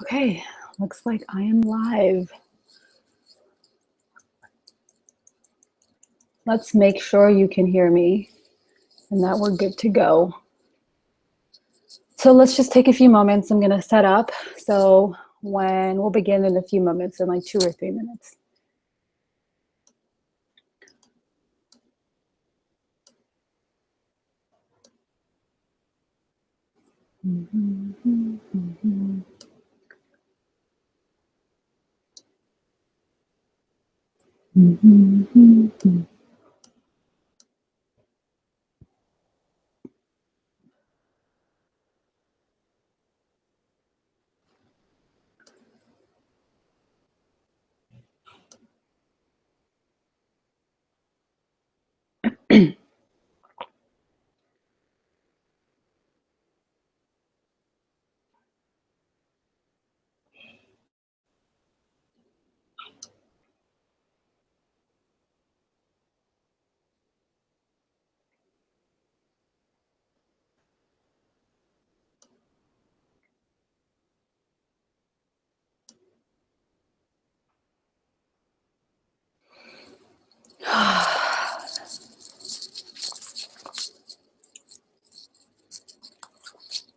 Okay, looks like I am live. Let's make sure you can hear me and that we're good to go. So let's just take a few moments. I'm going to set up. So we'll begin in a few moments, in like 2 or 3 minutes.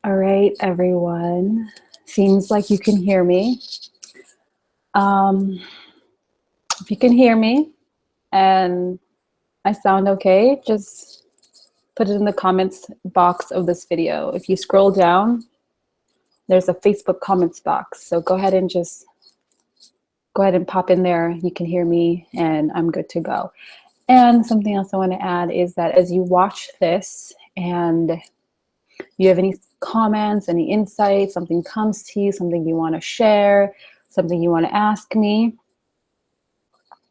All right, everyone. Seems like you can hear me. If you can hear me and I sound okay, just put it in the comments box of this video. If you scroll down, there's a Facebook comments box. So go ahead and pop in there. You can hear me and I'm good to go. And something else I want to add is that as you watch this and you have any comments, any insights, something comes to you, something you want to share, something you want to ask me,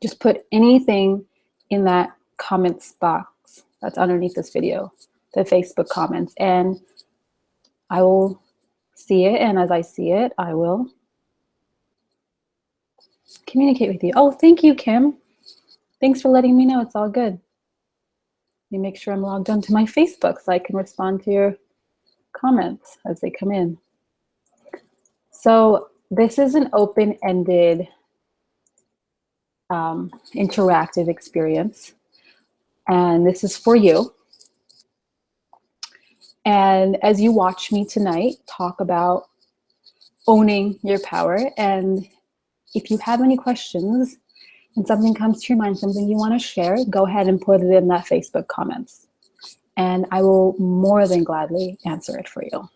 just put anything in that comments box that's underneath this video, the Facebook comments, and I will see it. And as I see it, I will communicate with you. Oh, thank you, Kim. Thanks for letting me know. It's all good. Let me make sure I'm logged onto my Facebook so I can respond to your comments as they come in. So this is an open-ended interactive experience, and this is for you. And as you watch me tonight talk about owning your power, and if you have any questions and something comes to your mind, something you want to share, go ahead and put it in that Facebook comments. And I will more than gladly answer it for you.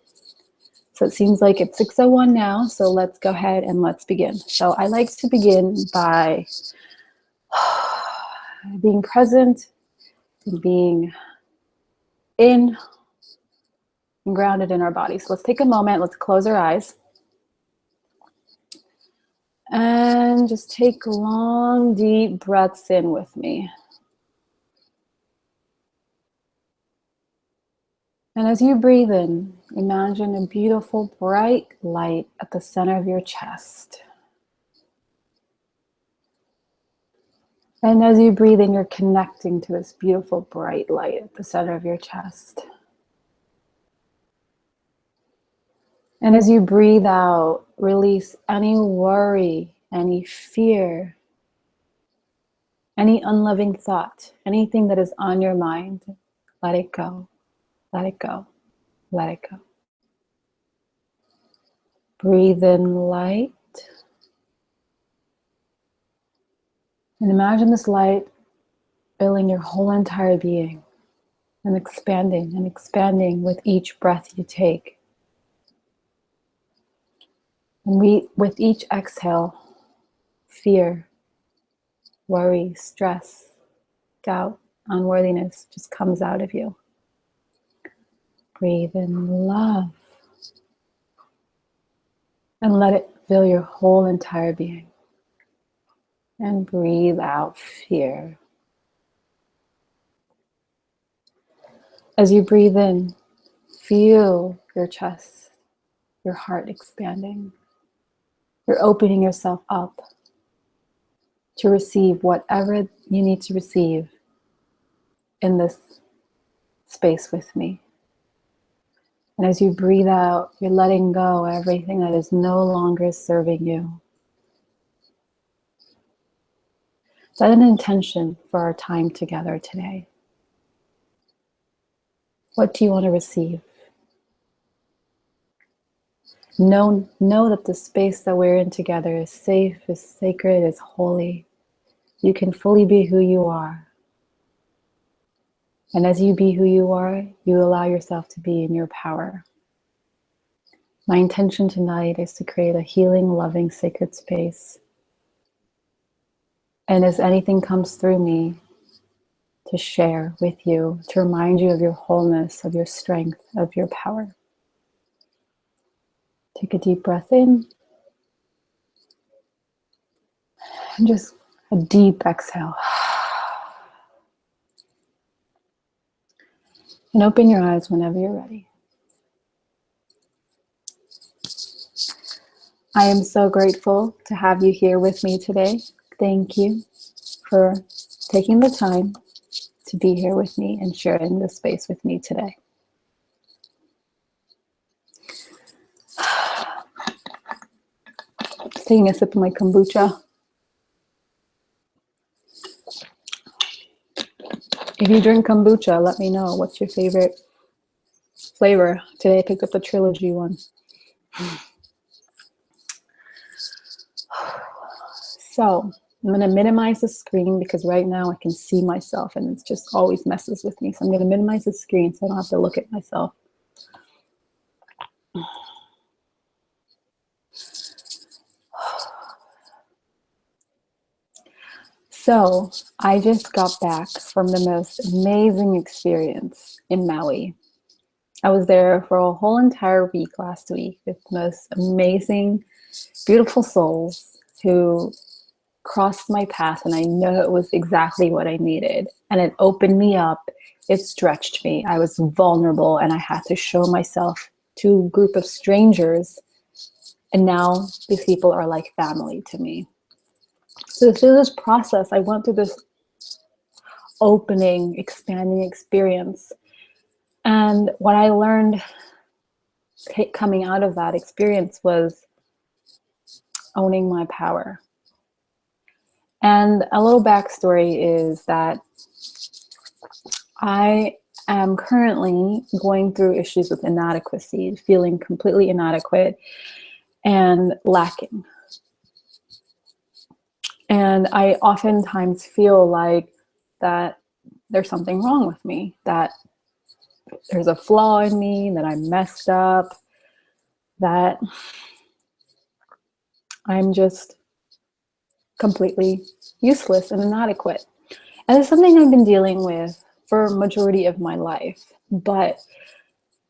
So it seems like it's 6:01 now, so let's go ahead and let's begin. So I like to begin by being present, being in and grounded in our body. So let's take a moment, let's close our eyes. And just take long, deep breaths in with me. And as you breathe in, imagine a beautiful, bright light at the center of your chest. And as you breathe in, you're connecting to this beautiful, bright light at the center of your chest. And as you breathe out, release any worry, any fear, any unloving thought, anything that is on your mind. Let it go, let it go, let it go. Breathe in light. And imagine this light filling your whole entire being and expanding with each breath you take. And with each exhale, fear, worry, stress, doubt, unworthiness just comes out of you. Breathe in love and let it fill your whole entire being. And breathe out fear. As you breathe in, feel your chest, your heart expanding. You're opening yourself up to receive whatever you need to receive in this space with me. And as you breathe out, you're letting go everything that is no longer serving you. Set an intention for our time together today. What do you want to receive? Know that the space that we're in together is safe, is sacred, is holy. You can fully be who you are. And as you be who you are, you allow yourself to be in your power. My intention tonight is to create a healing, loving, sacred space. And as anything comes through me, to share with you, to remind you of your wholeness, of your strength, of your power. Take a deep breath in. And just a deep exhale. And open your eyes whenever you're ready. I am so grateful to have you here with me today. Thank you for taking the time to be here with me and sharing this space with me today. Just taking a sip of my kombucha. If you drink kombucha, let me know what's your favorite flavor. Today I picked up the trilogy one. So I'm going to minimize the screen because right now I can see myself and it just always messes with me. So I'm going to minimize the screen so I don't have to look at myself. So I just got back from the most amazing experience in Maui. I was there for a whole entire week last week with the most amazing, beautiful souls who crossed my path, and I know it was exactly what I needed. And it opened me up, it stretched me. I was vulnerable and I had to show myself to a group of strangers. And now these people are like family to me. So through this process, I went through this opening, expanding experience. And what I learned coming out of that experience was owning my power. And a little backstory is that I am currently going through issues with inadequacy, feeling completely inadequate and lacking. And I oftentimes feel like that there's something wrong with me, that there's a flaw in me, that I'm messed up, that I'm just completely useless and inadequate. And it's something I've been dealing with for a majority of my life. But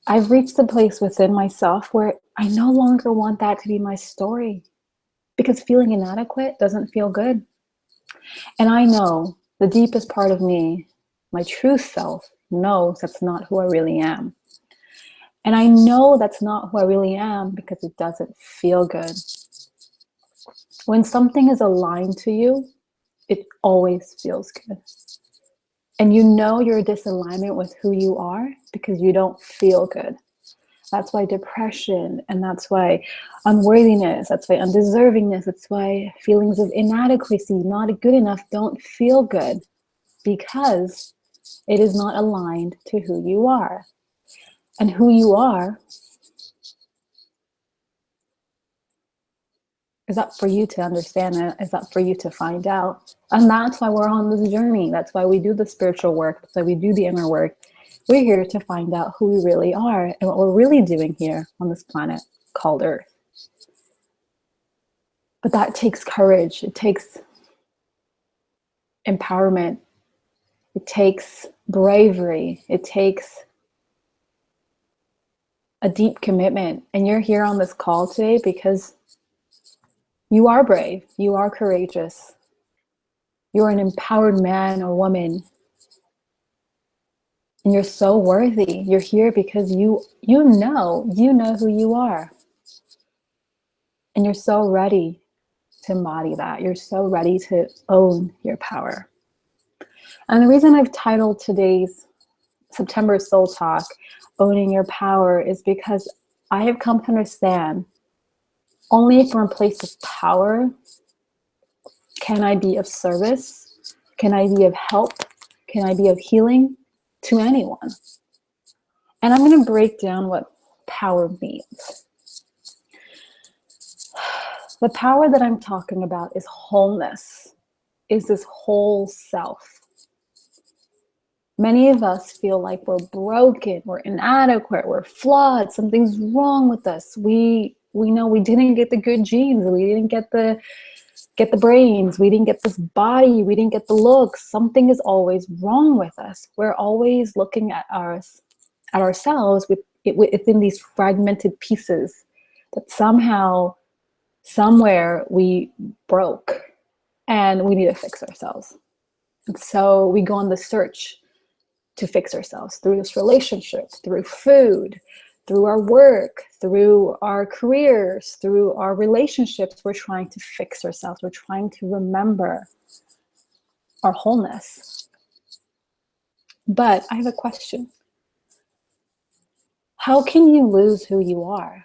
I've reached a place within myself where I no longer want that to be my story, because feeling inadequate doesn't feel good. And I know the deepest part of me, my true self, knows that's not who I really am. And I know that's not who I really am because it doesn't feel good. When something is aligned to you, it always feels good. And you know you're in disalignment with who you are because you don't feel good. That's why depression, and that's why unworthiness, that's why undeservingness, that's why feelings of inadequacy, not good enough, don't feel good, because it is not aligned to who you are. And who you are is up for you to understand, and is up for you to find out. And that's why we're on this journey. That's why we do the spiritual work. That's why we do the inner work. We're here to find out who we really are and what we're really doing here on this planet called Earth. But that takes courage. It takes empowerment. It takes bravery. It takes a deep commitment. And you're here on this call today because you are brave. You are courageous. You're an empowered man or woman. And you're so worthy. You're here because you know who you are. And you're so ready to embody that. You're so ready to own your power. And the reason I've titled today's September Soul Talk, Owning Your Power, is because I have come to understand only from a place of power can I be of service, can I be of help, can I be of healing to anyone. And I'm going to break down what power means. The power that I'm talking about is wholeness, is this whole self. Many of us feel like we're broken, we're inadequate, we're flawed, something's wrong with us. We know we didn't get the good genes, we didn't get the brains, we didn't get this body, we didn't get the looks. Something is always wrong with us. We're always looking at ourselves within these fragmented pieces that somehow, somewhere we broke and we need to fix ourselves. And so we go on the search to fix ourselves through this relationship, through food, through our work, through our careers, through our relationships. We're trying to fix ourselves. We're trying to remember our wholeness. But I have a question. How can you lose who you are?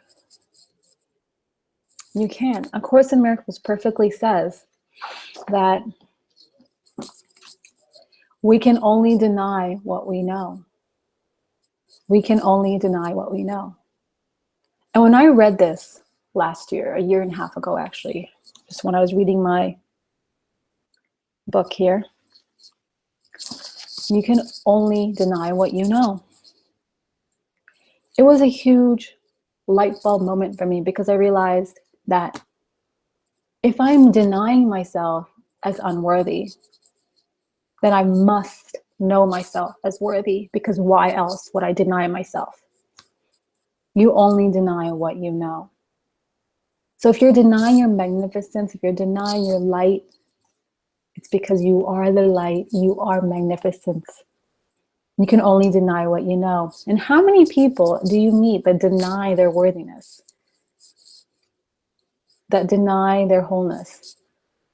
You can't. A Course in Miracles perfectly says that we can only deny what we know. We can only deny what we know. And when I read this last year, a year and a half ago, actually, just when I was reading my book here, you can only deny what you know. It was a huge light bulb moment for me because I realized that if I'm denying myself as unworthy, then I must know myself as worthy, because why else would I deny myself? You only deny what you know. So if you're denying your magnificence, if you're denying your light, it's because you are the light, you are magnificence. You can only deny what you know. And how many people do you meet that deny their worthiness? That deny their wholeness?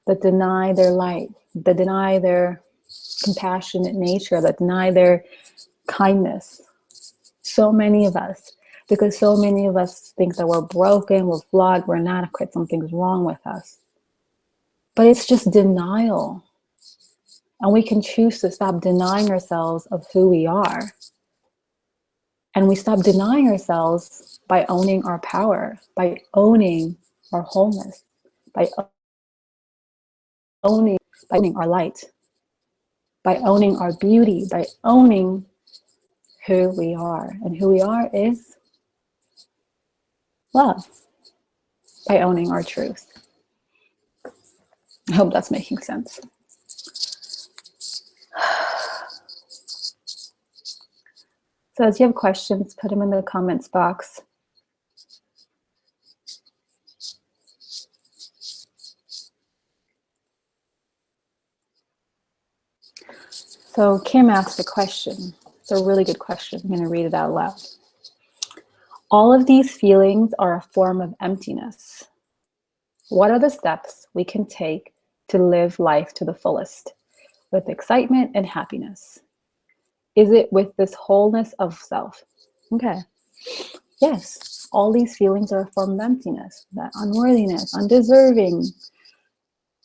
That deny their light? That deny their compassionate nature? That deny their kindness? So many of us. Because so many of us think that we're broken, we're flawed, we're inadequate, something's wrong with us. But it's just denial. And we can choose to stop denying ourselves of who we are. And we stop denying ourselves by owning our power, by owning our wholeness, by owning our light, by owning our beauty, by owning who we are. And who we are is love, by owning our truth. I hope that's making sense. So as you have questions, put them in the comments box. So Kim asked a question. It's a really good question. I'm going to read it out loud. All of these feelings are a form of emptiness. What are the steps we can take to live life to the fullest, with excitement and happiness? Is it with this wholeness of self? Okay. Yes, all these feelings are a form of emptiness, that unworthiness, undeserving,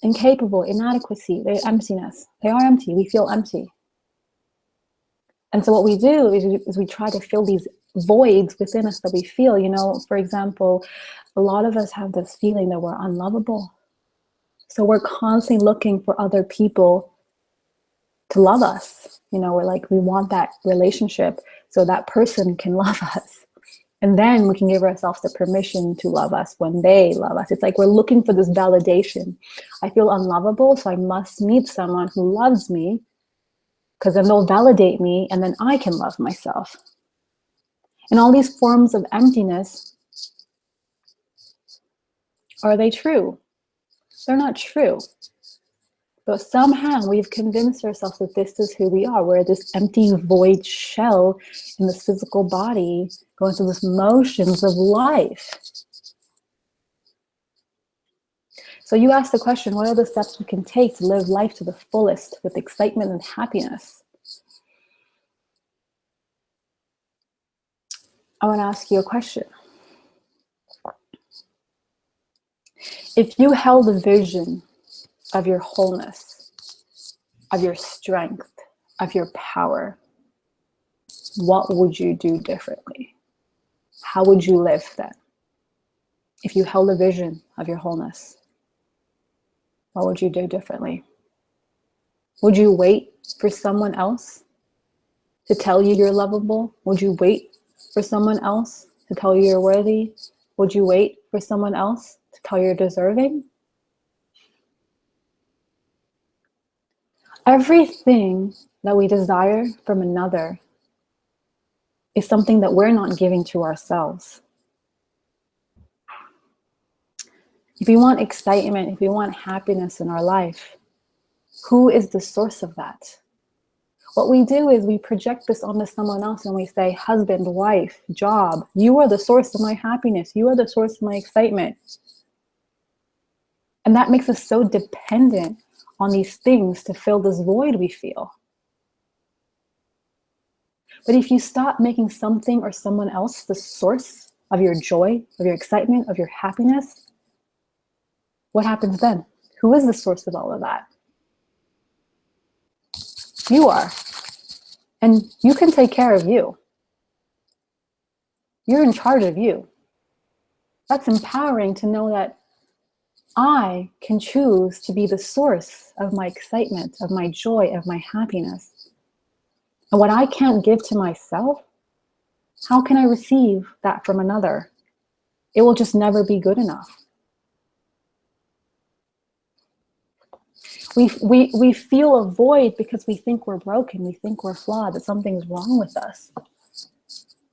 incapable, inadequacy, they're emptiness. They are empty. We feel empty. And so what we do is we try to fill these voids within us that we feel. You know, for example, a lot of us have this feeling that we're unlovable. So we're constantly looking for other people to love us. You know, we're like, we want that relationship so that person can love us. And then we can give ourselves the permission to love us when they love us. It's like we're looking for this validation. I feel unlovable, so I must meet someone who loves me, because then they'll validate me and then I can love myself. And all these forms of emptiness, are they true? They're not true. But somehow we've convinced ourselves that this is who we are. We're this empty, void shell in this physical body, going through the motions of life. So you asked the question, what are the steps we can take to live life to the fullest with excitement and happiness? I want to ask you a question. If you held a vision of your wholeness, of your strength, of your power, what would you do differently? How would you live then? If you held a vision of your wholeness, what would you do differently? Would you wait for someone else to tell you you're lovable? Would you wait for someone else to tell you you're worthy? Would you wait for someone else to tell you you're deserving? Everything that we desire from another is something that we're not giving to ourselves. If we want excitement, if we want happiness in our life, who is the source of that? What we do is we project this onto someone else and we say, husband, wife, job, you are the source of my happiness. You are the source of my excitement. And that makes us so dependent on these things to fill this void we feel. But if you stop making something or someone else the source of your joy, of your excitement, of your happiness, what happens then? Who is the source of all of that? You are. And you can take care of you. You're in charge of you. That's empowering to know that I can choose to be the source of my excitement, of my joy, of my happiness. And what I can't give to myself, how can I receive that from another? It will just never be good enough. We feel a void because we think we're broken, we think we're flawed, that something's wrong with us.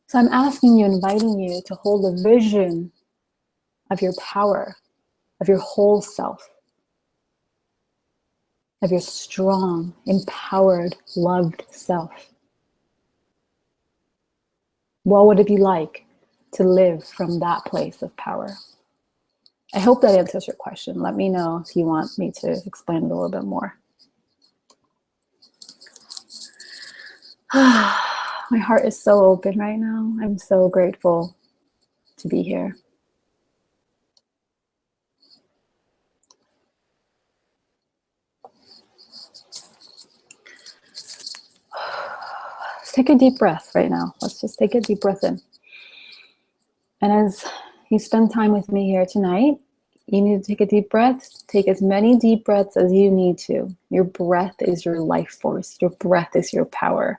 So I'm asking you, inviting you to hold a vision of your power, of your whole self, of your strong, empowered, loved self. What would it be like to live from that place of power? I hope that answers your question. Let me know if you want me to explain it a little bit more. My heart is so open right now. I'm so grateful to be here. Let's take a deep breath right now. Let's just take a deep breath in. And as you spend time with me here tonight, you need to take a deep breath. Take as many deep breaths as you need to. Your breath is your life force. Your breath is your power.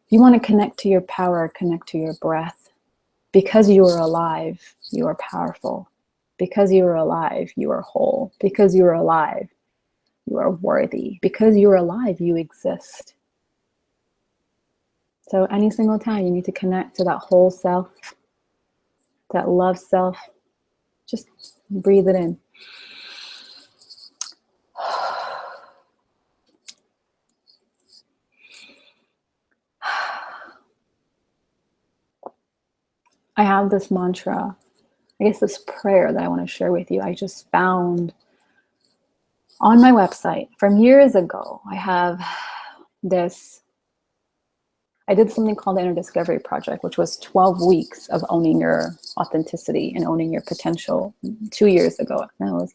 If you want to connect to your power, connect to your breath. Because you are alive, you are powerful. Because you are alive, you are whole. Because you are alive, you are worthy. Because you are alive, you exist. So any single time you need to connect to that whole self, that love self, just breathe it in. I have this mantra, I guess this prayer that I want to share with you. I just found on my website from years ago. I have this, I did something called the Inner Discovery Project, which was 12 weeks of owning your authenticity and owning your potential 2 years ago. No, it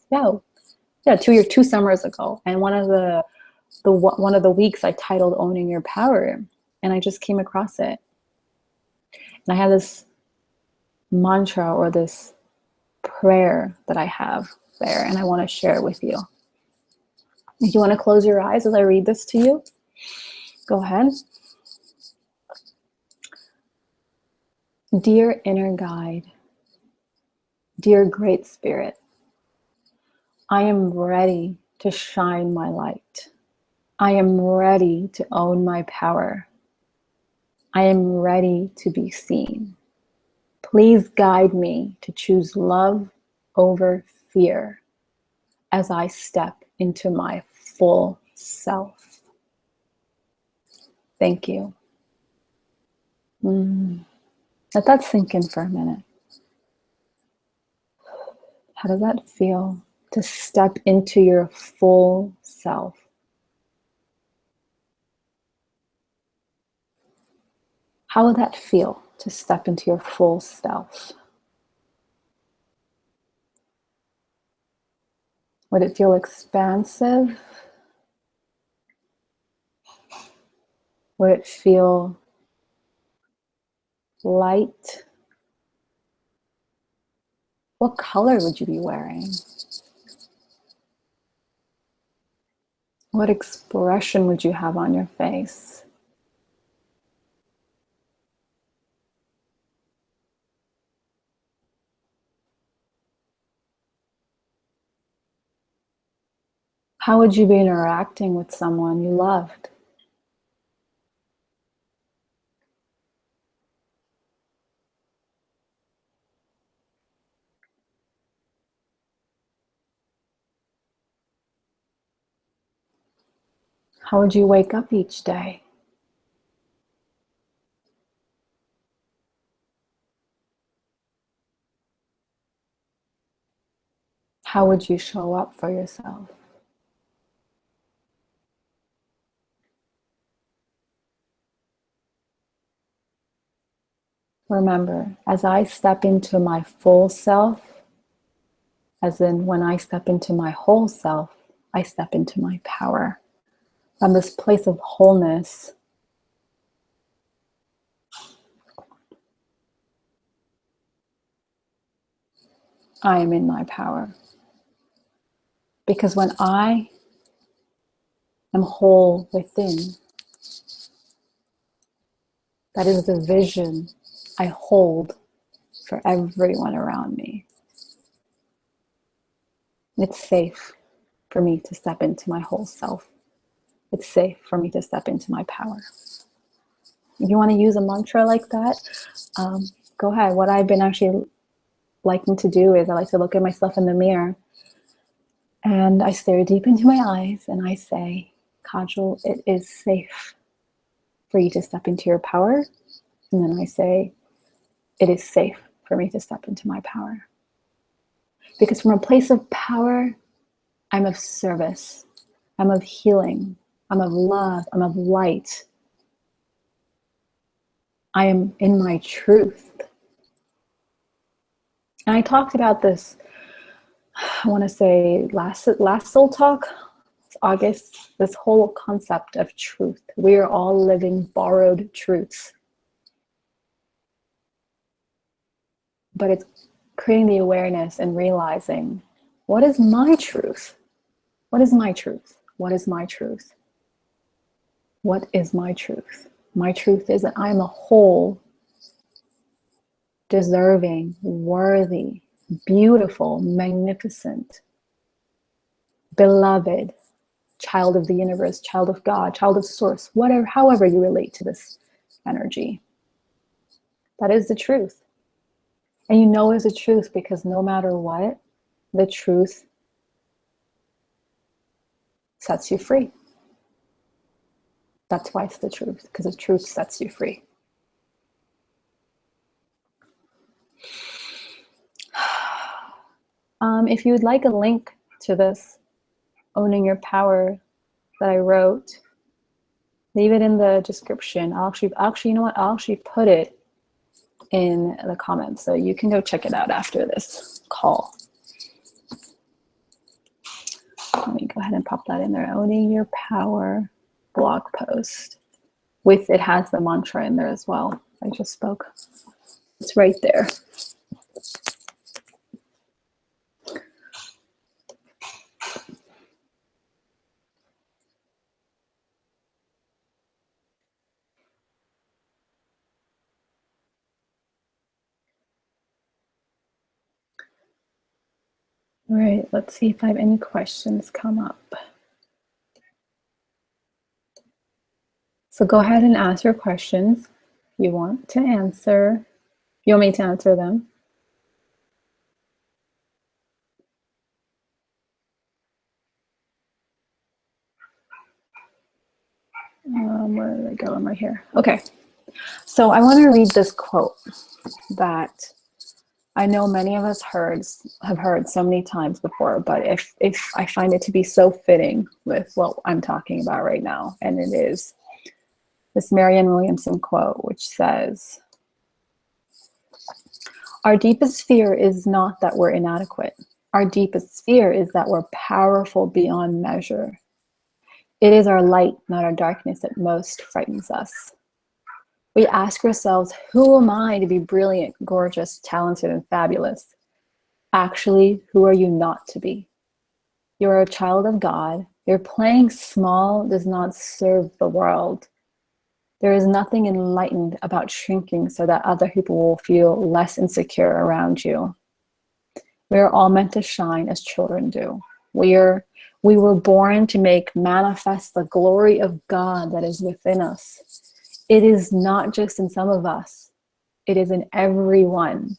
was, 2 summers ago. And one of the weeks I titled Owning Your Power, and I just came across it. And I have this mantra or this prayer that I have there, and I want to share it with you. If you want to close your eyes as I read this to you, go ahead. Dear inner guide, dear great spirit, I am ready to shine my light. I am ready to own my power. I am ready to be seen. Please guide me to choose love over fear as I step into my full self. Thank you. Let that sink in for a minute. How does that feel to step into your full self? How would that feel to step into your full self? Would it feel expansive? Would it feel light? What color would you be wearing? What expression would you have on your face? How would you be interacting with someone you loved? How would you wake up each day? How would you show up for yourself? Remember, as I step into my full self, as in when I step into my whole self, I step into my power. From this place of wholeness, I am in my power. Because when I am whole within, that is the vision I hold for everyone around me. It's safe for me to step into my whole self. It's safe for me to step into my power. If you want to use a mantra like that, go ahead. What I've been actually liking to do is I like to look at myself in the mirror and I stare deep into my eyes and I say, Kajal, it is safe for you to step into your power. And then I say, it is safe for me to step into my power. Because from a place of power, I'm of service. I'm of healing. I'm of love. I'm of light. I am in my truth. And I talked about this, I want to say last Soul Talk, August, this whole concept of truth. We are all living borrowed truths. But it's creating the awareness and realizing, what is my truth? What is my truth? What is my truth? What is my truth? My truth is that I'm a whole, deserving, worthy, beautiful, magnificent, beloved child of the universe, child of God, child of source, whatever, however you relate to this energy. That is the truth. And you know it's the truth because no matter what, the truth sets you free. That's why it's the truth, because the truth sets you free. If you would like a link to this Owning Your Power that I wrote, leave it in the description. I'll actually, you know what? I'll actually put it in the comments so you can go check it out after this call. Let me go ahead and pop that in there. Owning Your Power blog post. It has the mantra in there as well. I just spoke. It's right there. All right, let's see if I have any questions come up. So go ahead and ask your questions you want to answer. You want me to answer them? Where did I go? I'm right here. Okay. So I want to read this quote that I know many of us have heard so many times before, but if I find it to be so fitting with what I'm talking about right now, and it is this Marianne Williamson quote, which says, Our deepest fear is not that we're inadequate. Our deepest fear is that we're powerful beyond measure. It is our light, not our darkness, that most frightens us. We ask ourselves, who am I to be brilliant, gorgeous, talented, and fabulous? Actually, who are you not to be? You're a child of God. Your playing small does not serve the world. There is nothing enlightened about shrinking so that other people will feel less insecure around you. We are all meant to shine as children do. We were born to make manifest the glory of God that is within us. It is not just in some of us, it is in everyone.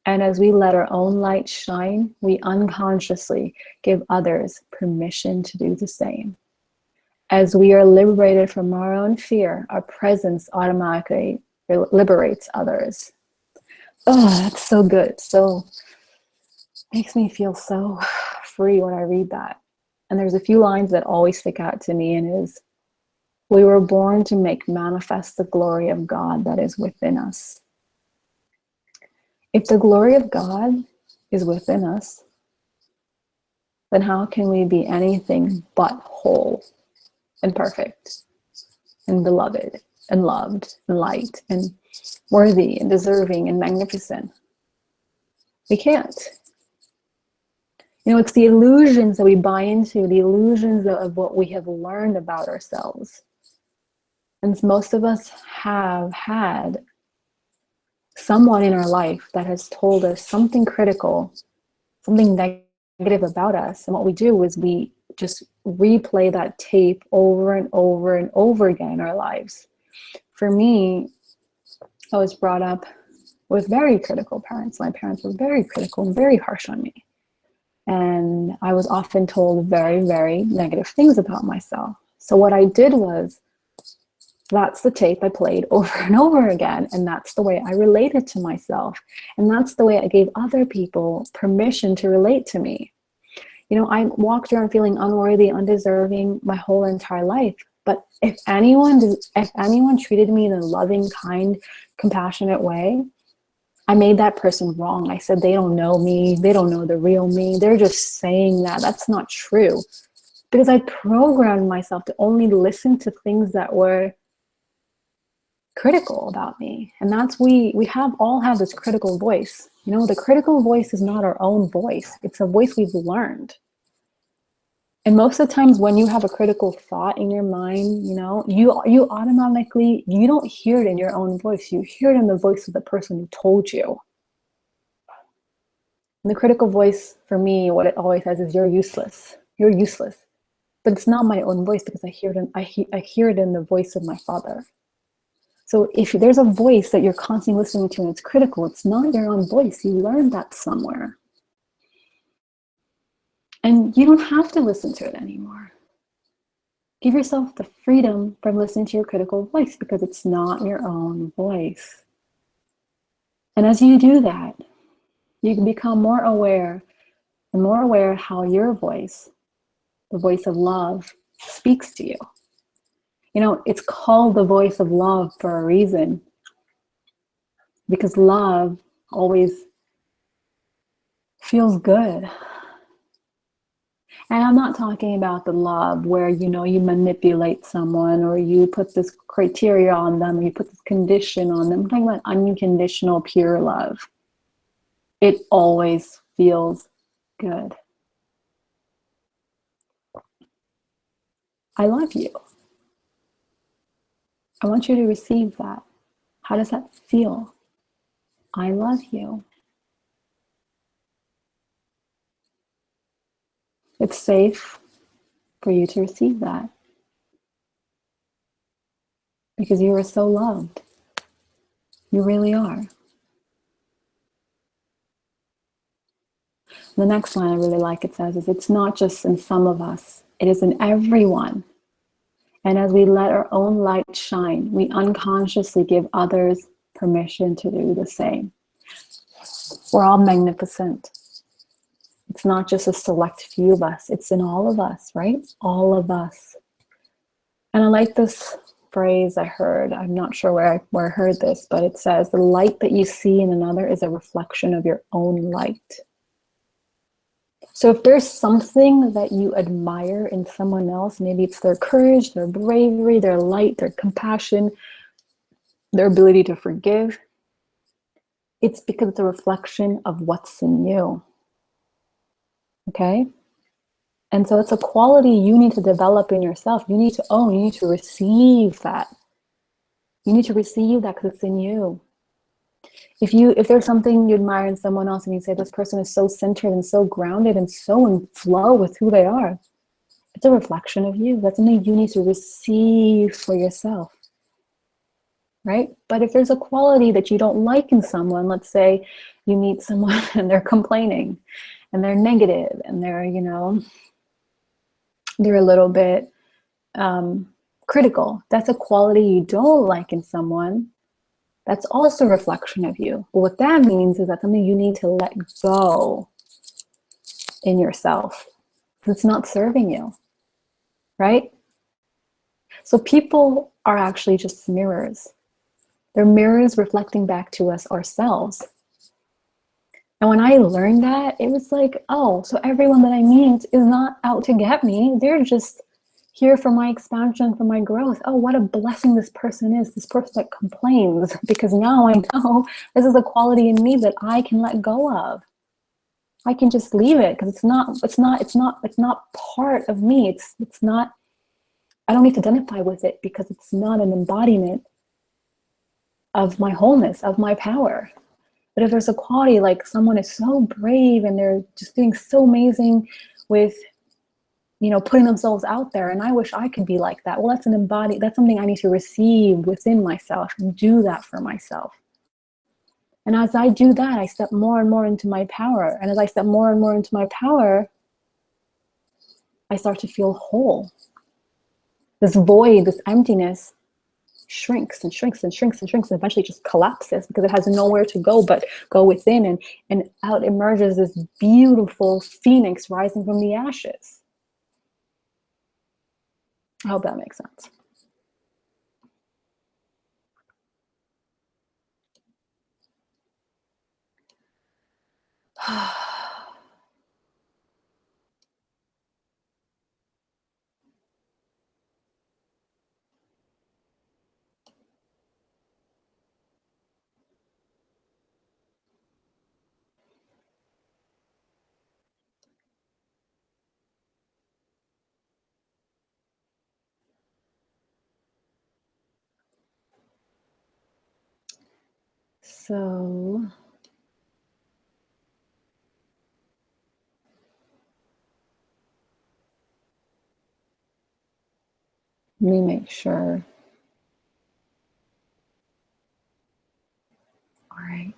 And as we let our own light shine, we unconsciously give others permission to do the same. As we are liberated from our own fear, our presence automatically liberates others. Oh, that's so good. So makes me feel so free when I read that. And there's a few lines that always stick out to me, and is, we were born to make manifest the glory of God that is within us. If the glory of God is within us, then how can we be anything but whole and perfect and beloved and loved and light and worthy and deserving and magnificent? We can't. You know, it's the illusions that we buy into, the illusions of what we have learned about ourselves. And most of us have had someone in our life that has told us something critical, something negative about us. And what we do is we just replay that tape over and over and over again in our lives. For me, I was brought up with very critical parents. My parents were very critical and very harsh on me. And I was often told very, very negative things about myself. So what I did was, that's the tape I played over and over again. And that's the way I related to myself. And that's the way I gave other people permission to relate to me. You know, I walked around feeling unworthy, undeserving my whole entire life. But if anyone treated me in a loving, kind, compassionate way, I made that person wrong. I said, they don't know me. They don't know the real me. They're just saying that. That's not true. Because I programmed myself to only listen to things that were critical about me. And that's, we all have this critical voice. You know, the critical voice is not our own voice. It's a voice we've learned. And most of the times when you have a critical thought in your mind, you know, you automatically, you don't hear it in your own voice. You hear it in the voice of the person who told you. And the critical voice for me, what it always says is, you're useless. You're useless. But it's not my own voice, because I hear it in the voice of my Father. So if there's a voice that you're constantly listening to and it's critical, it's not your own voice. You learned that somewhere. And you don't have to listen to it anymore. Give yourself the freedom from listening to your critical voice, because it's not your own voice. And as you do that, you can become more aware and more aware how your voice, the voice of love, speaks to you. You know, it's called the voice of love for a reason, because love always feels good. And I'm not talking about the love where, you know, you manipulate someone, or you put this criteria on them, or you put this condition on them. I'm talking about unconditional, pure love. It always feels good. I love you. I want you to receive that. How does that feel? I love you. It's safe for you to receive that, because you are so loved. You really are. The next line I really like, it says, is, it's not just in some of us, it is in everyone. And as we let our own light shine, we unconsciously give others permission to do the same. We're all magnificent. It's not just a select few of us, it's in all of us, right? All of us. And I like this phrase I heard. I'm not sure where I heard this, but it says the light that you see in another is a reflection of your own light. So if there's something that you admire in someone else, maybe it's their courage, their bravery, their light, their compassion, their ability to forgive, it's because it's a reflection of what's in you. Okay? And so it's a quality you need to develop in yourself. You need to own, you need to receive that. You need to receive that because it's in you. If there's something you admire in someone else and you say this person is so centered and so grounded and so in flow with who they are, it's a reflection of you. That's something you need to receive for yourself. Right? But if there's a quality that you don't like in someone, let's say you meet someone and they're complaining and they're negative and they're, they're a little bit critical. That's a quality you don't like in someone. That's also a reflection of you. But what that means is that's something you need to let go in yourself. It's not serving you, right? So people are actually just mirrors. They're mirrors reflecting back to us ourselves. And when I learned that, it was like, oh, so everyone that I meet is not out to get me. They're just here for my expansion, for my growth. Oh, what a blessing this person is, this person that complains, because now I know this is a quality in me that I can let go of. I can just leave it because it's not part of me. It's not, I don't need to identify with it because it's not an embodiment of my wholeness, of my power. But if there's a quality like someone is so brave and they're just doing so amazing with, putting themselves out there, and I wish I could be like that. Well, that's something I need to receive within myself and do that for myself. And as I do that, I step more and more into my power. And as I step more and more into my power, I start to feel whole. This void, this emptiness shrinks and shrinks and shrinks and shrinks and eventually just collapses because it has nowhere to go but go within, and out emerges this beautiful phoenix rising from the ashes. I hope that makes sense. So let me make sure. All right.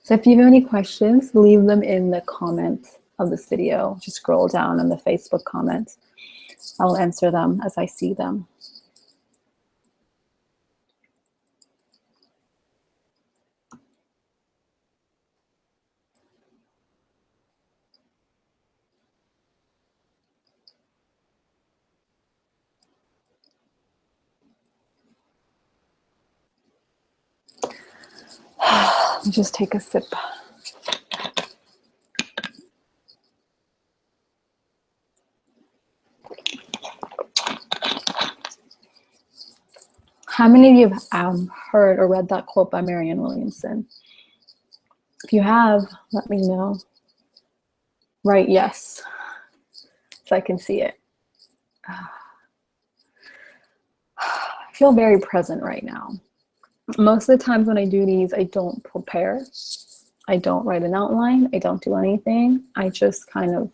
So if you have any questions, leave them in the comments of this video. Just scroll down in the Facebook comments. I'll answer them as I see them. Let me just take a sip. How many of you have heard or read that quote by Marianne Williamson? If you have, let me know. Write yes, so I can see it. I feel very present right now. Most of the times when I do these, I don't prepare. I don't write an outline. I don't do anything. I just kind of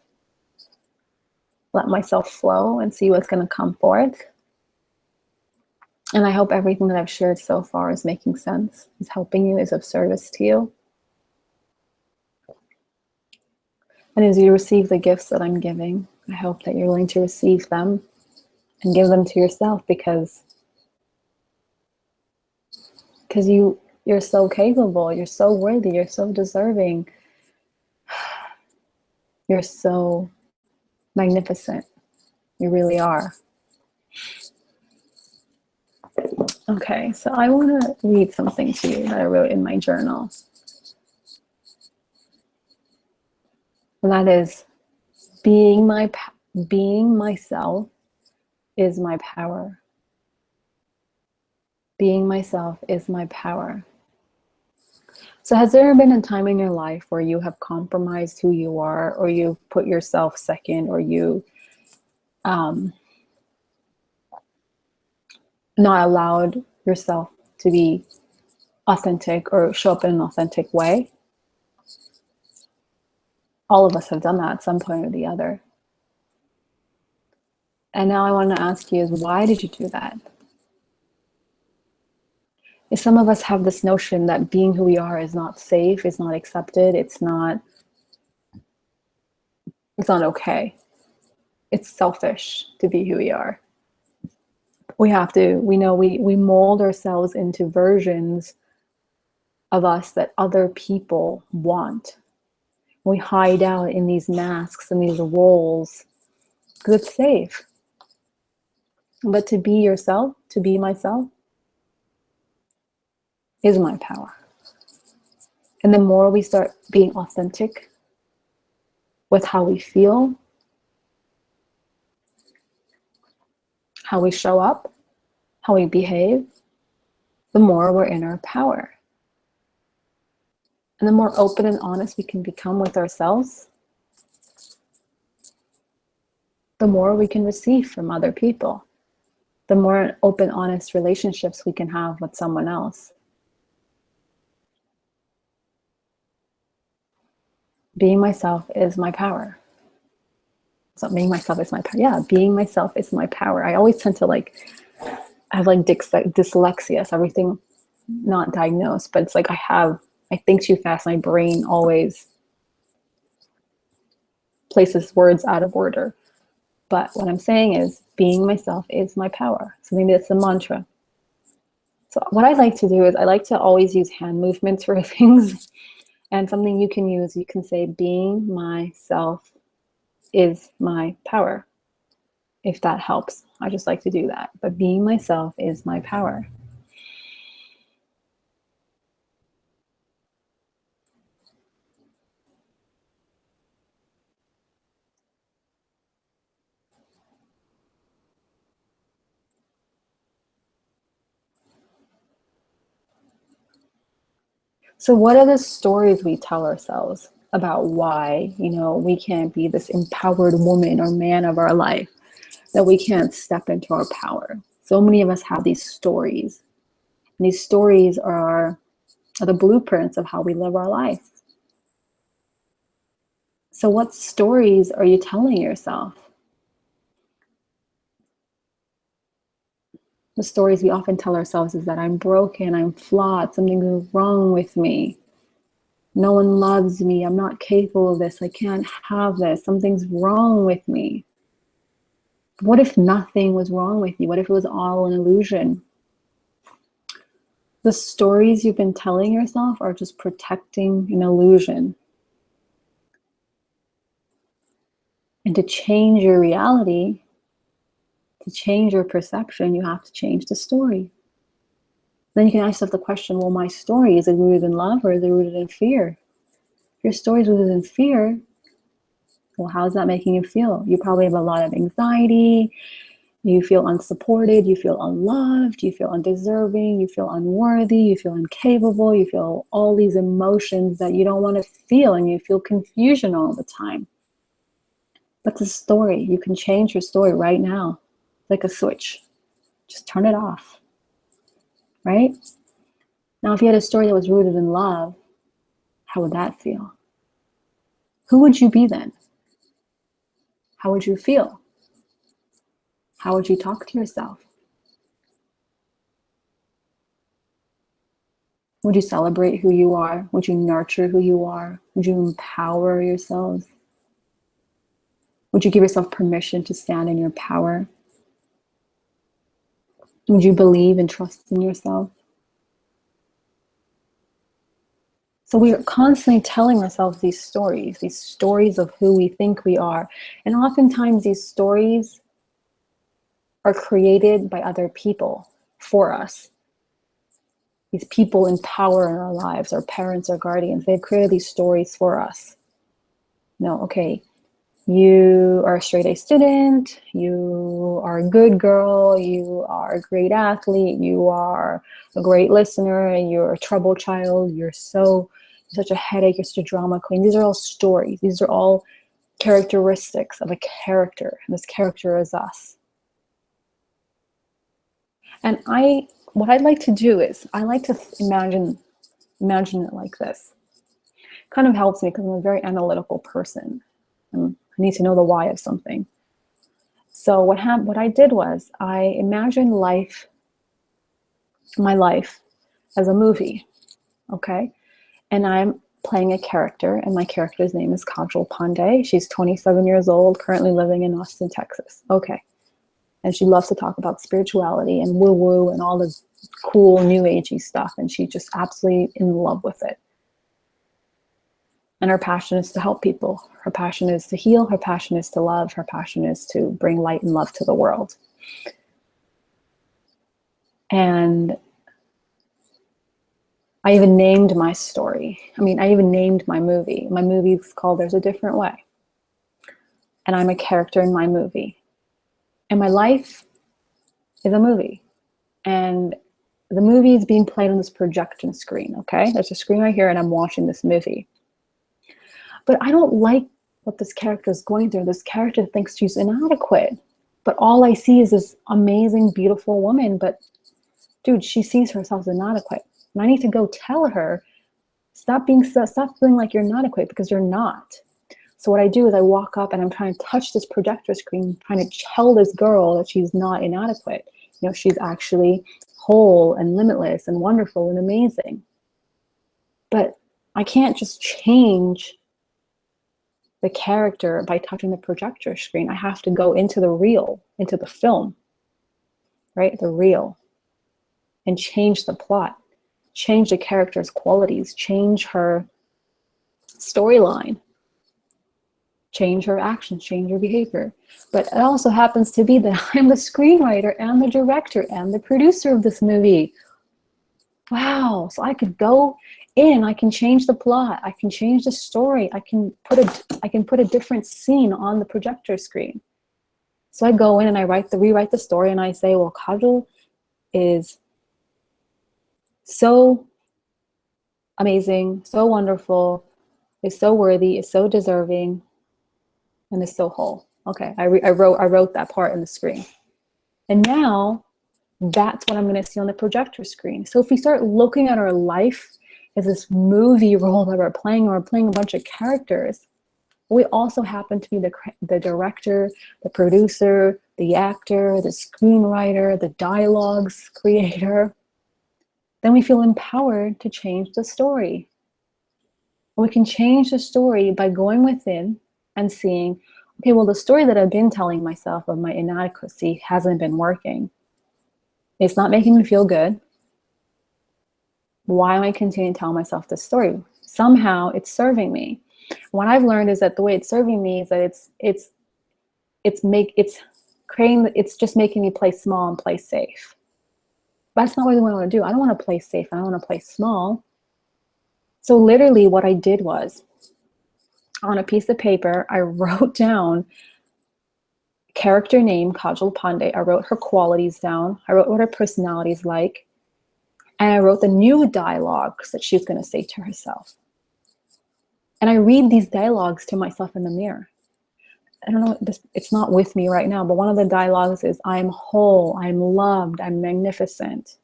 let myself flow and see what's going to come forth. And I hope everything that I've shared so far is making sense, is helping you, is of service to you. And as you receive the gifts that I'm giving, I hope that you're willing to receive them and give them to yourself because you're so capable, you're so worthy, you're so deserving. You're so magnificent. You really are. Okay, so I want to read something to you that I wrote in my journal. And that is, being myself is my power. Being myself is my power. So has there been a time in your life where you have compromised who you are, or you put yourself second, or you not allowed yourself to be authentic or show up in an authentic way? All of us have done that at some point or the other. And now I want to ask you is, why did you do that? If some of us have this notion that being who we are is not safe, is not accepted, it's not okay. It's selfish to be who we are. We know we mold ourselves into versions of us that other people want. We hide out in these masks and these roles because it's safe. But to be yourself, to be myself, is my power. And the more we start being authentic with how we feel, how we show up, how we behave, the more we're in our power. And the more open and honest we can become with ourselves, the more we can receive from other people, the more open, honest relationships we can have with someone else. Being myself is my power. So being myself is my power. Yeah, being myself is my power. I always tend to I have dyslexia, so everything not diagnosed, but it's like I think too fast. My brain always places words out of order. But what I'm saying is, being myself is my power. So maybe that's the mantra. So what I like to do is I like to always use hand movements for things. And something you can use, you can say, being myself is my power. If that helps. I just like to do that. But being myself is my power. So what are the stories we tell ourselves about why, we can't be this empowered woman or man of our life, that we can't step into our power? So many of us have these stories. And these stories are the blueprints of how we live our life. So what stories are you telling yourself? The stories we often tell ourselves is that I'm broken, I'm flawed, something's wrong with me. No one loves me, I'm not capable of this, I can't have this, something's wrong with me. What if nothing was wrong with you? What if it was all an illusion? The stories you've been telling yourself are just protecting an illusion. And to change your reality, to change your perception, you have to change the story. Then you can ask yourself the question, well, my story, is it rooted in love or is it rooted in fear? If your story is rooted in fear, well, how's that making you feel? You probably have a lot of anxiety. You feel unsupported. You feel unloved. You feel undeserving. You feel unworthy. You feel incapable. You feel all these emotions that you don't want to feel, and you feel confusion all the time. But the story, you can change your story right now, like a switch. Just turn it off, right? Now, if you had a story that was rooted in love, how would that feel? Who would you be then? How would you feel? How would you talk to yourself? Would you celebrate who you are? Would you nurture who you are? Would you empower yourself? Would you give yourself permission to stand in your power? Would you believe and trust in yourself? So we are constantly telling ourselves these stories of who we think we are. And oftentimes these stories are created by other people for us. these people in power in our lives, our parents, our guardians, they've created these stories for us. No, okay, you are a straight A student, you are a good girl, you are a great athlete, you are a great listener, and you're a troubled child, you're such a headache, you're such a drama queen. These are all stories. These are all characteristics of a character. And this character is us. And what I'd like to do is I like to imagine it like this. It kind of helps me because I'm a very analytical person. I need to know the why of something. So what I did was I imagined my life as a movie, okay? And I'm playing a character, and my character's name is Kajal Pandey. She's 27 years old, currently living in Austin, Texas. Okay. And she loves to talk about spirituality and woo-woo and all this cool new agey stuff. And she's just absolutely in love with it. And her passion is to help people. Her passion is to heal. Her passion is to love. Her passion is to bring light and love to the world. And I even named my story. I even named my movie. My movie's called There's a Different Way. And I'm a character in my movie. And my life is a movie. And the movie is being played on this projection screen, okay? There's a screen right here, and I'm watching this movie. But I don't like what this character is going through. This character thinks she's inadequate. But all I see is this amazing, beautiful woman. But dude, she sees herself as inadequate. And I need to go tell her, stop feeling like you're inadequate, because you're not. So what I do is I walk up and I'm trying to touch this projector screen, trying to tell this girl that she's not inadequate. You know, she's actually whole and limitless and wonderful and amazing. But I can't just change the character by touching the projector screen. I have to go into the real, into the film, right? The real, and change the plot, change the character's qualities, change her storyline, change her actions, change her behavior. But it also happens to be that I'm the screenwriter and the director and the producer of this movie. Wow, so I could go in, I can change the plot, I can change the story, I can put a different scene on the projector screen. So I go in and I rewrite the story, and I say, well, Kajal is so amazing, so wonderful, is so worthy, is so deserving, and is so whole. Okay, I wrote that part in the screen. And now that's what I'm going to see on the projector screen. So if we start looking at our life as this movie role that we're playing, or we're playing a bunch of characters, we also happen to be the director, the producer, the actor, the screenwriter, the dialogues creator, then we feel empowered to change the story. We can change the story by going within and seeing, okay, well, the story that I've been telling myself of my inadequacy hasn't been working. It's not making me feel good. Why am I continuing to tell myself this story? Somehow it's serving me. What I've learned is that the way it's serving me is that it's just making me play small and play safe. But that's not what I want to do. I don't want to play safe. I want to play small. So literally what I did was, on a piece of paper, I wrote down character name, Kajal Pandey. I wrote her qualities down. I wrote what her personality is like. And I wrote the new dialogues that she's going to say to herself. And I read these dialogues to myself in the mirror. I don't know, it's not with me right now, but one of the dialogues is, I'm whole, I'm loved, I'm magnificent.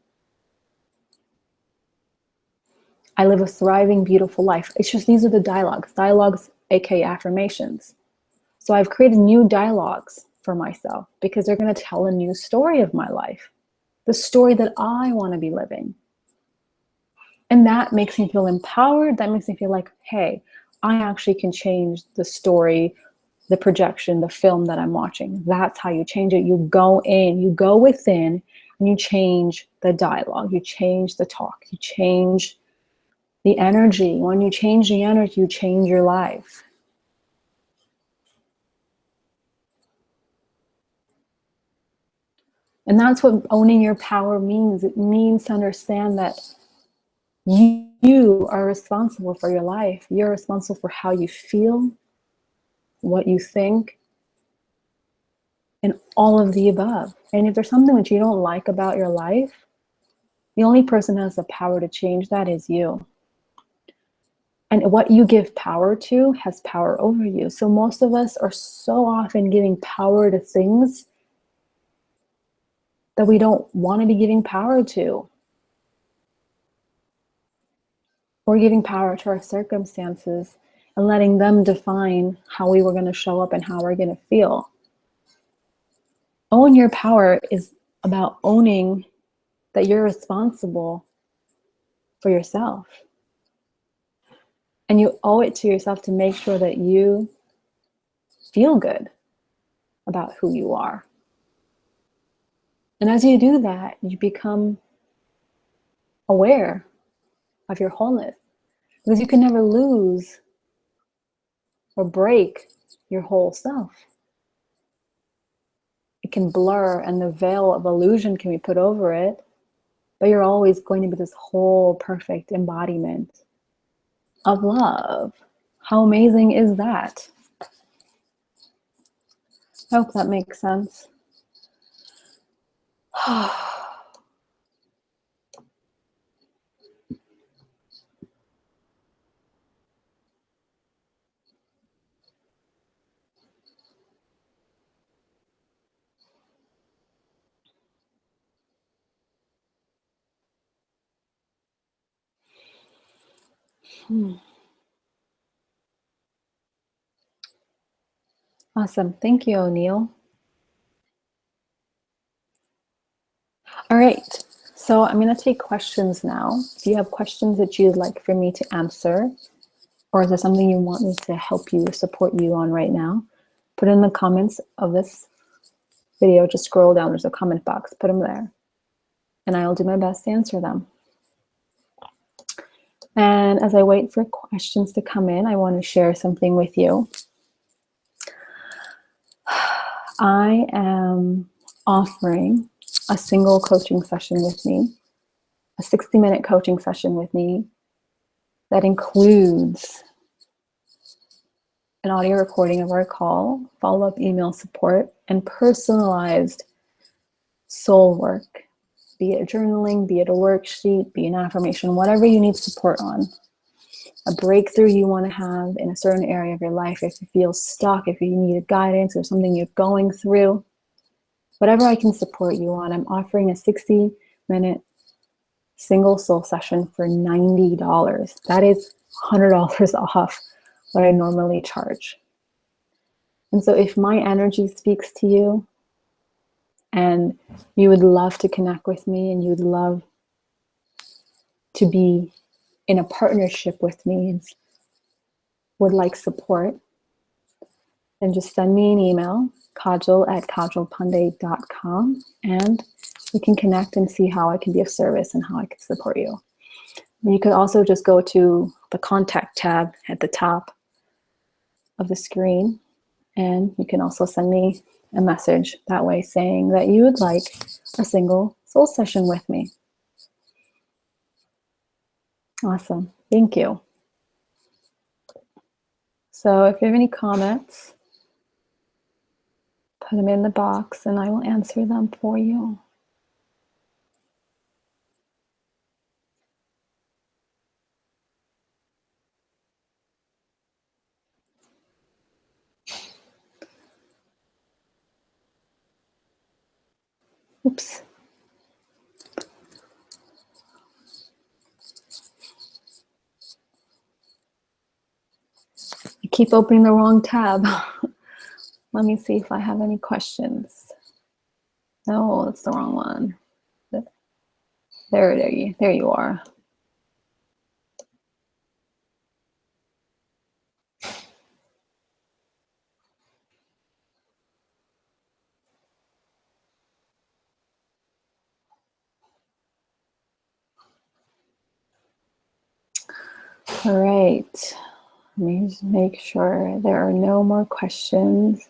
I live a thriving, beautiful life. It's just, these are the dialogues, aka affirmations. So I've created new dialogues for myself because they're going to tell a new story of my life, the story that I want to be living. And that makes me feel empowered. That makes me feel like, hey, I actually can change the story, the projection, the film that I'm watching. That's how you change it. You go in, you go within, and you change the dialogue. You change the talk. You change the energy. When you change the energy, you change your life. And that's what owning your power means. It means to understand that You are responsible for your life. You're responsible for how you feel, what you think, and all of the above. And if there's something that you don't like about your life, the only person who has the power to change that is you. And what you give power to has power over you. So most of us are so often giving power to things that we don't want to be giving power to. We're giving power to our circumstances and letting them define how we were going to show up and how we're going to feel. Own your power is about owning that you're responsible for yourself. And you owe it to yourself to make sure that you feel good about who you are. And as you do that, you become aware of your wholeness, because you can never lose or break your whole self. It can blur and the veil of illusion can be put over it, but you're always going to be this whole perfect embodiment of love. How amazing is that? I hope that makes sense. Awesome. Thank you, O'Neill. All right. So I'm going to take questions now. If you have questions that you'd like for me to answer, or is there something you want me to help you, support you on right now, put it in the comments of this video. Just scroll down. There's a comment box. Put them there. And I'll do my best to answer them. And as I wait for questions to come in, I want to share something with you. I am offering a single coaching session with me, a 60-minute coaching session with me that includes an audio recording of our call, follow-up email support, and personalized soul work, be it journaling, be it a worksheet, be it an affirmation, whatever you need support on. A breakthrough you want to have in a certain area of your life, if you feel stuck, if you need guidance or something you're going through, whatever I can support you on, I'm offering a 60-minute single soul session for $90. That is $100 off what I normally charge. And so if my energy speaks to you and you would love to connect with me and you'd love to be in a partnership with me and would like support, then just send me an email, kajal@kajalpande.com, and we can connect and see how I can be of service and how I can support you. And you could also just go to the contact tab at the top of the screen, and you can also send me a message that way saying that you would like a single soul session with me. Awesome. Thank you. So if you have any comments, put them in the box and I will answer them for you. Oops. I keep opening the wrong tab. Let me see if I have any questions. No, that's the wrong one. There you are. All right. Let me just make sure there are no more questions.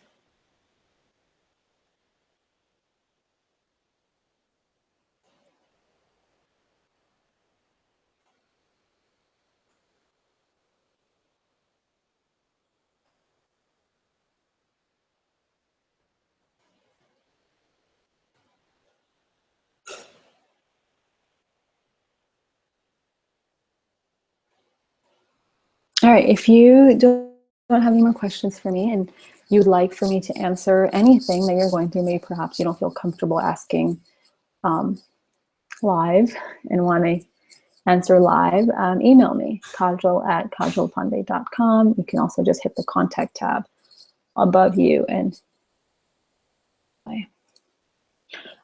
All right, if you don't have any more questions for me and you'd like for me to answer anything that you're going through, maybe perhaps you don't feel comfortable asking live and want to answer live, email me, kajal@kajalpande.com. You can also just hit the contact tab above you. And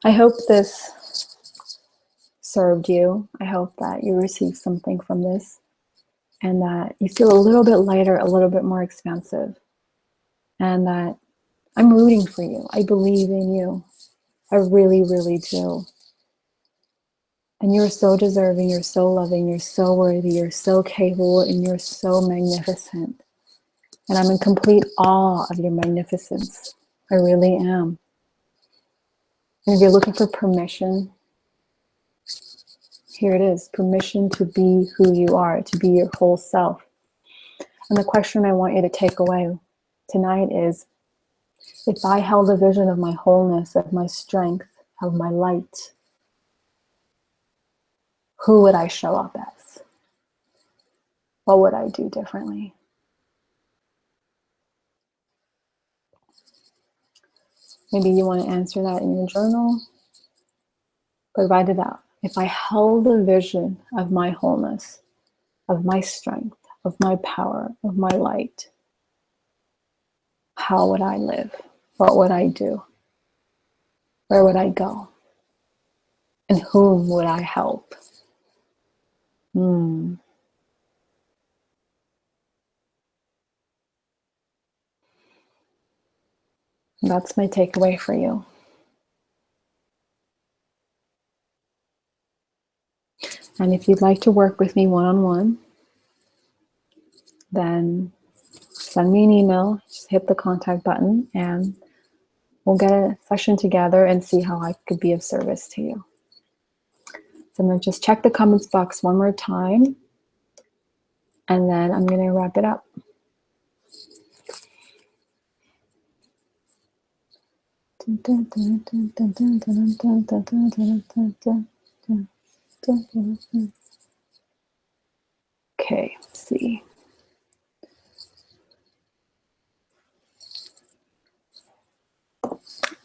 I hope this served you. I hope that you received something from this and that you feel a little bit lighter, a little bit more expansive, and that I'm rooting for you. I believe in you. I really, really do. And you're so deserving, you're so loving, you're so worthy, you're so capable, and you're so magnificent. And I'm in complete awe of your magnificence. I really am. And if you're looking for permission, here it is. Permission to be who you are, to be your whole self. And the question I want you to take away tonight is, if I held a vision of my wholeness, of my strength, of my light, who would I show up as? What would I do differently? Maybe you want to answer that in your journal, but write it out. If I held a vision of my wholeness, of my strength, of my power, of my light, how would I live? What would I do? Where would I go? And whom would I help? That's my takeaway for you. And if you'd like to work with me one-on-one, then send me an email, just hit the contact button, and we'll get a session together and see how I could be of service to you. So I'm going to just check the comments box one more time, and then I'm going to wrap it up. Okay, let's see.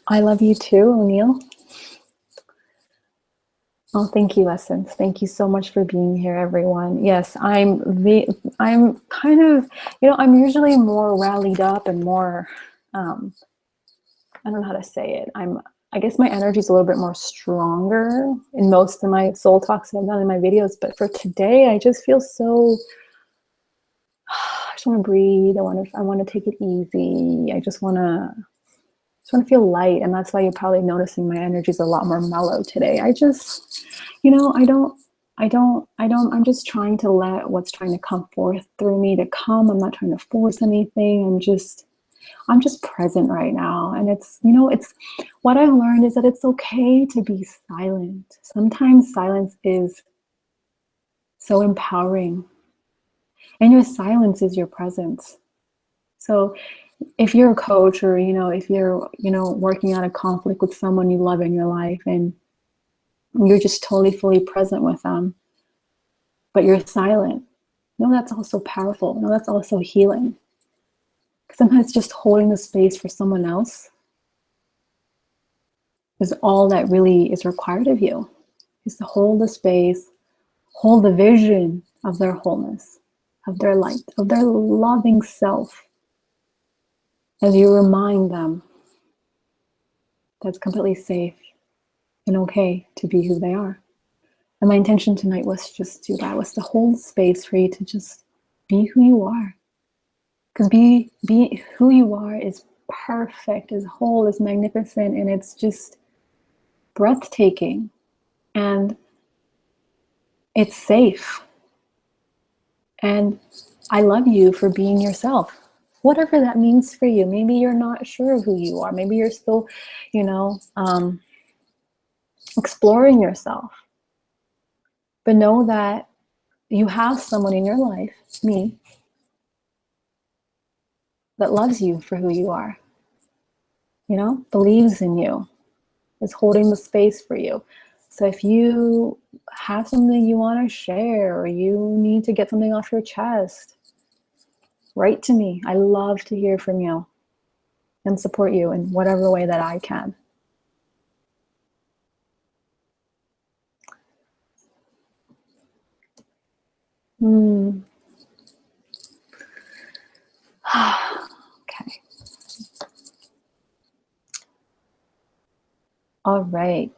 I love you too, O'Neill. Oh, thank you, Essence. Thank you so much for being here, everyone. Yes, I'm kind of, I'm usually more rallied up and more, I don't know how to say it. I guess my energy is a little bit more stronger in most of my soul talks that I've done in my videos. But for today, I just feel so, I just want to breathe. I want to take it easy. I just want to feel light. And that's why you're probably noticing my energy is a lot more mellow today. I just, I'm just trying to let what's trying to come forth through me to come. I'm not trying to force anything. I'm just present right now. And it's what I learned is that it's okay to be silent. Sometimes silence is so empowering. And your silence is your presence. So if you're a coach or, if you're, working on a conflict with someone you love in your life and you're just totally fully present with them, but you're silent, that's also powerful. That's also healing. Sometimes just holding the space for someone else is all that really is required of you, is to hold the space, hold the vision of their wholeness, of their light, of their loving self, as you remind them that it's completely safe and okay to be who they are. And my intention tonight was just to that, was to hold space for you to just be who you are. Because be who you are is perfect, is whole, is magnificent, and it's just breathtaking. And it's safe. And I love you for being yourself. Whatever that means for you. Maybe you're not sure of who you are. Maybe you're still, exploring yourself. But know that you have someone in your life, me, that loves you for who you are. Believes in you, is holding the space for you. So if you have something you want to share or you need to get something off your chest, Write to me. I love to hear from you and support you in whatever way that I can. Okay. All right.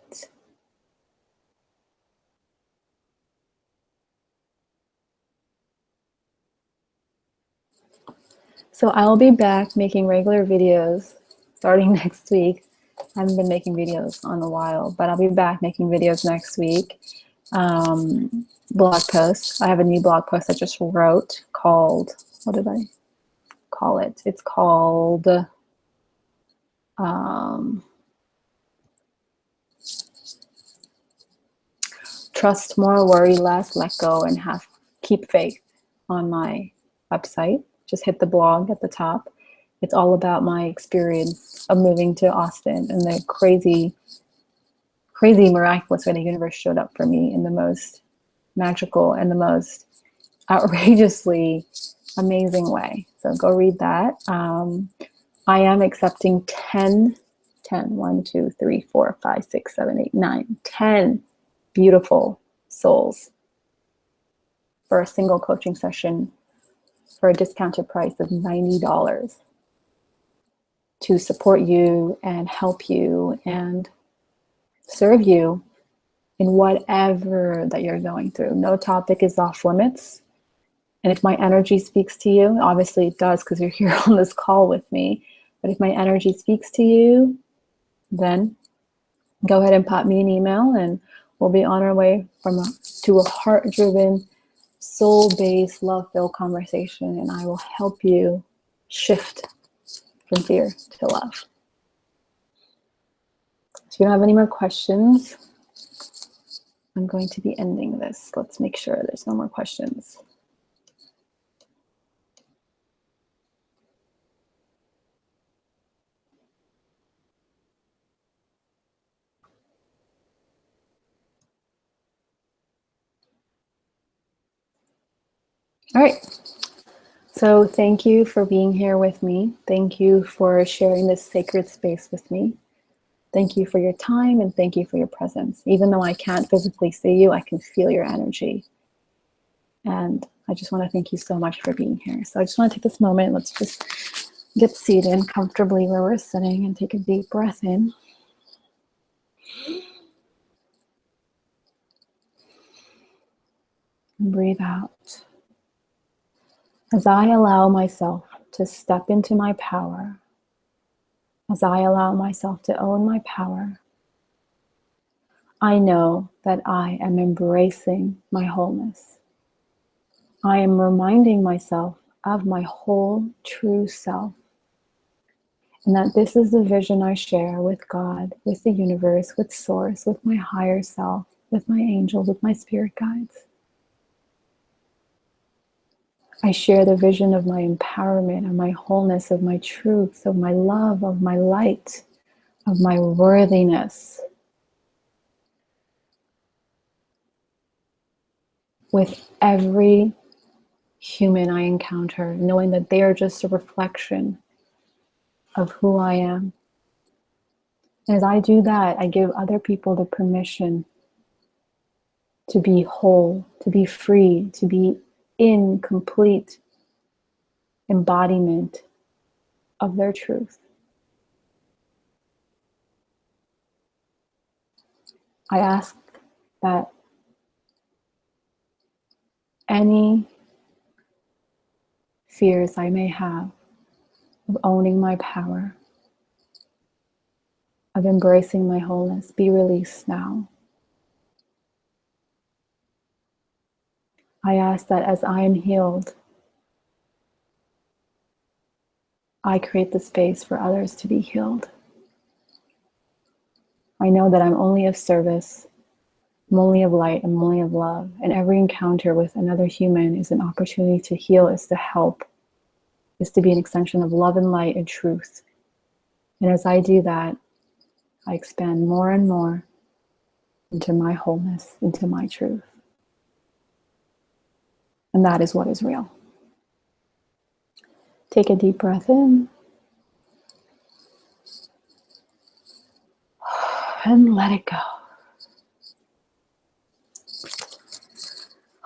So I'll be back making regular videos starting next week. I haven't been making videos in a while, but I'll be back making videos next week. Blog posts. I have a new blog post I just wrote called, what did I call it? It's called Trust More, Worry Less, Let Go, and Keep Faith on my website. Just hit the blog at the top. It's all about my experience of moving to Austin and the crazy, miraculous way the universe showed up for me in the most magical and the most outrageously amazing way. So go read that. I am accepting 10 beautiful souls for a single coaching session for a discounted price of $90 to support you and help you and serve you in whatever that you're going through. No topic is off limits. And if my energy speaks to you, obviously it does because you're here on this call with me, but if my energy speaks to you, then go ahead and pop me an email and we'll be on our way to a heart-driven, soul-based, love-filled conversation, and I will help you shift from fear to love. If you don't have any more questions, I'm going to be ending this. Let's make sure there's no more questions. All right. So thank you for being here with me. Thank you for sharing this sacred space with me. Thank you for your time and thank you for your presence. Even though I can't physically see you, I can feel your energy. And I just want to thank you so much for being here. So I just want to take this moment. Let's just get seated comfortably where we're sitting and take a deep breath in. And breathe out. As I allow myself to step into my power, as I allow myself to own my power, I know that I am embracing my wholeness. I am reminding myself of my whole true self, and that this is the vision I share with God, with the universe, with Source, with my higher self, with my angels, with my spirit guides. I share the vision of my empowerment, of my wholeness, of my truth, of my love, of my light, of my worthiness with every human I encounter, knowing that they are just a reflection of who I am. As I do that, I give other people the permission to be whole, to be free, to be in complete embodiment of their truth. I ask that any fears I may have of owning my power, of embracing my wholeness, be released now. I ask that as I am healed, I create the space for others to be healed. I know that I'm only of service, I'm only of light, I'm only of love, and every encounter with another human is an opportunity to heal, is to help, is to be an extension of love and light and truth. And as I do that, I expand more and more into my wholeness, into my truth. And that is what is real. Take a deep breath in and let it go.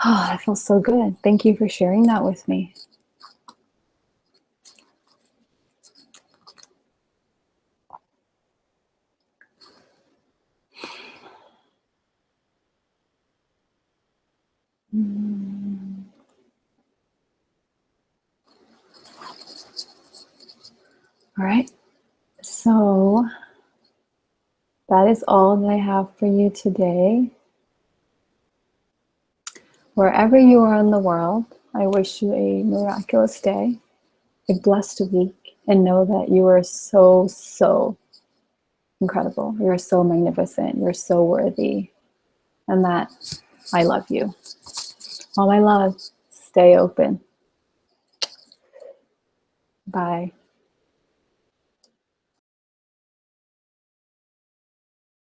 Oh, that feels so good. Thank you for sharing that with me. All right. So that is all that I have for you today. Wherever you are in the world, I wish you a miraculous day, a blessed week, and know that you are so, so incredible. You're so magnificent. You're so worthy. And that I love you. All my love, stay open. Bye.